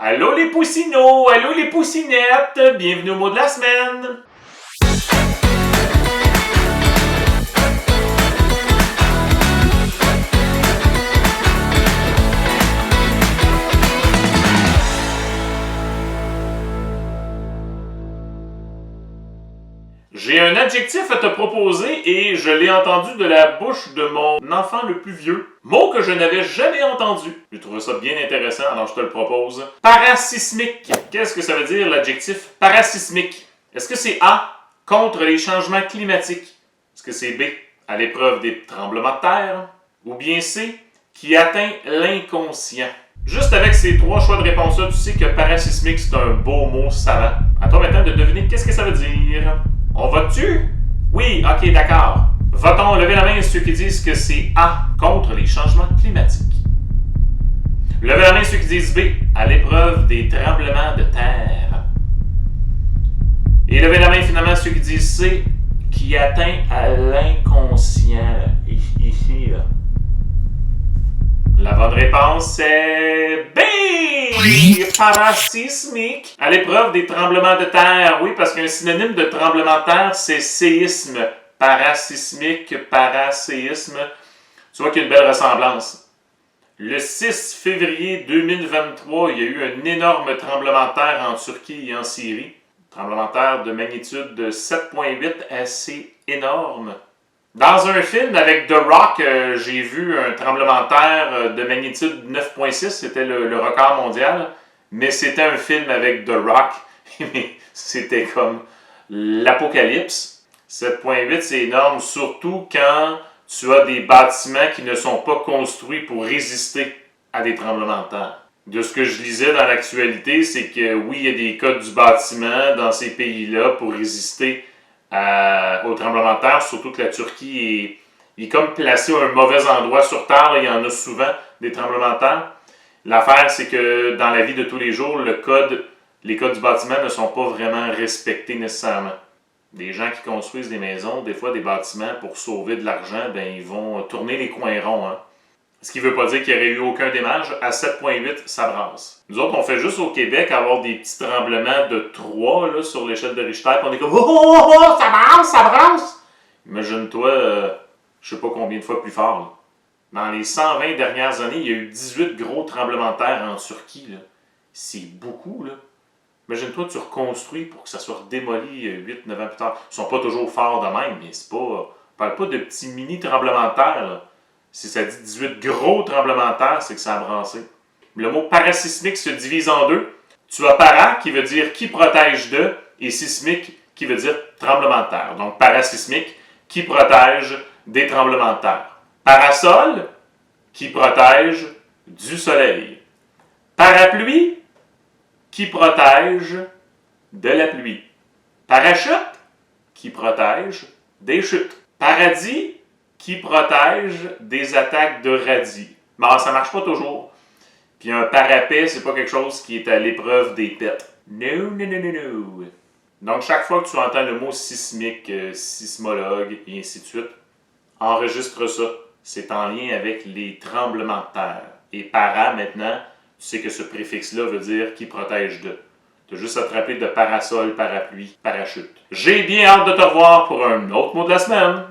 Allô les poussinots, allô les poussinettes, bienvenue au mot de la semaine. J'ai un adjectif à te proposer et je l'ai entendu de la bouche de mon enfant le plus vieux. Mot que je n'avais jamais entendu. J'ai trouvé ça bien intéressant, alors je te le propose. Parasismique. Qu'est-ce que ça veut dire l'adjectif parasismique? Est-ce que c'est A, contre les changements climatiques? Est-ce que c'est B, à l'épreuve des tremblements de terre? Ou bien C, qui atteint l'inconscient? Juste avec ces trois choix de réponse-là, tu sais que parasismique, c'est un beau mot savant. À toi maintenant de deviner qu'est-ce que ça veut dire. On vote-tu? Oui, ok, d'accord. Votons, levez la main ceux qui disent que c'est A, contre les changements climatiques. Levez la main ceux qui disent B, à l'épreuve des tremblements de terre. Et levez la main finalement ceux qui disent C, qui atteint à l'inconscient. Ici, là. La bonne réponse est B! Parasismique. À l'épreuve des tremblements de terre. Oui, parce qu'un synonyme de tremblement de terre, c'est séisme. Parasismique, paraséisme. Tu vois qu'il y a une belle ressemblance. Le 6 février 2023, il y a eu un énorme tremblement de terre en Turquie et en Syrie. Tremblement de terre de magnitude de 7,8, assez énorme. Dans un film avec The Rock, j'ai vu un tremblement de terre de magnitude 9.6, c'était le record mondial, mais c'était un film avec The Rock, c'était comme l'apocalypse. 7.8, c'est énorme, surtout quand tu as des bâtiments qui ne sont pas construits pour résister à des tremblements de terre. De ce que je lisais dans l'actualité, c'est que oui, il y a des codes du bâtiment dans ces pays-là pour résister au tremblement de terre, surtout que la Turquie est comme placée à un mauvais endroit sur Terre. Là, il y en a souvent des tremblements de terre. L'affaire, c'est que dans la vie de tous les jours, les codes du bâtiment ne sont pas vraiment respectés nécessairement. Des gens qui construisent des maisons, des fois des bâtiments pour sauver de l'argent, ben, ils vont tourner les coins ronds. Hein. Ce qui ne veut pas dire qu'il n'y aurait eu aucun dommage. À 7,8, ça brasse. Nous autres, on fait juste au Québec avoir des petits tremblements de 3 là, sur l'échelle de Richter. Puis on est comme « Oh, ça brasse, ça brasse! » Imagine-toi, je ne sais pas combien de fois plus fort. Là. Dans les 120 dernières années, il y a eu 18 gros tremblements de terre en Turquie. Là. C'est beaucoup. Là. Imagine-toi, tu reconstruis pour que ça soit démoli 8-9 ans plus tard. Ils ne sont pas toujours forts de même, mais c'est pas... On parle pas de petits mini tremblements de terre. Là. Si ça dit 18 gros tremblements de terre, c'est que ça a brassé. Le mot parasismique se divise en deux. Tu as para, qui veut dire qui protège de, et sismique, qui veut dire tremblement de terre. Donc parasismique, qui protège des tremblements de terre. Parasol, qui protège du soleil. Parapluie, qui protège de la pluie. Parachute, qui protège des chutes. Paradis, qui protège des attaques de radis. Mais ça marche pas toujours. Puis un parapet, c'est pas quelque chose qui est à l'épreuve des pets. No, no, no, no, no. Donc chaque fois que tu entends le mot sismique, sismologue, et ainsi de suite, enregistre ça. C'est en lien avec les tremblements de terre. Et para, maintenant, tu sais que ce préfixe-là veut dire qui protège de. Tu as juste à te rappeler de parasol, parapluie, parachute. J'ai bien hâte de te revoir pour un autre mot de la semaine.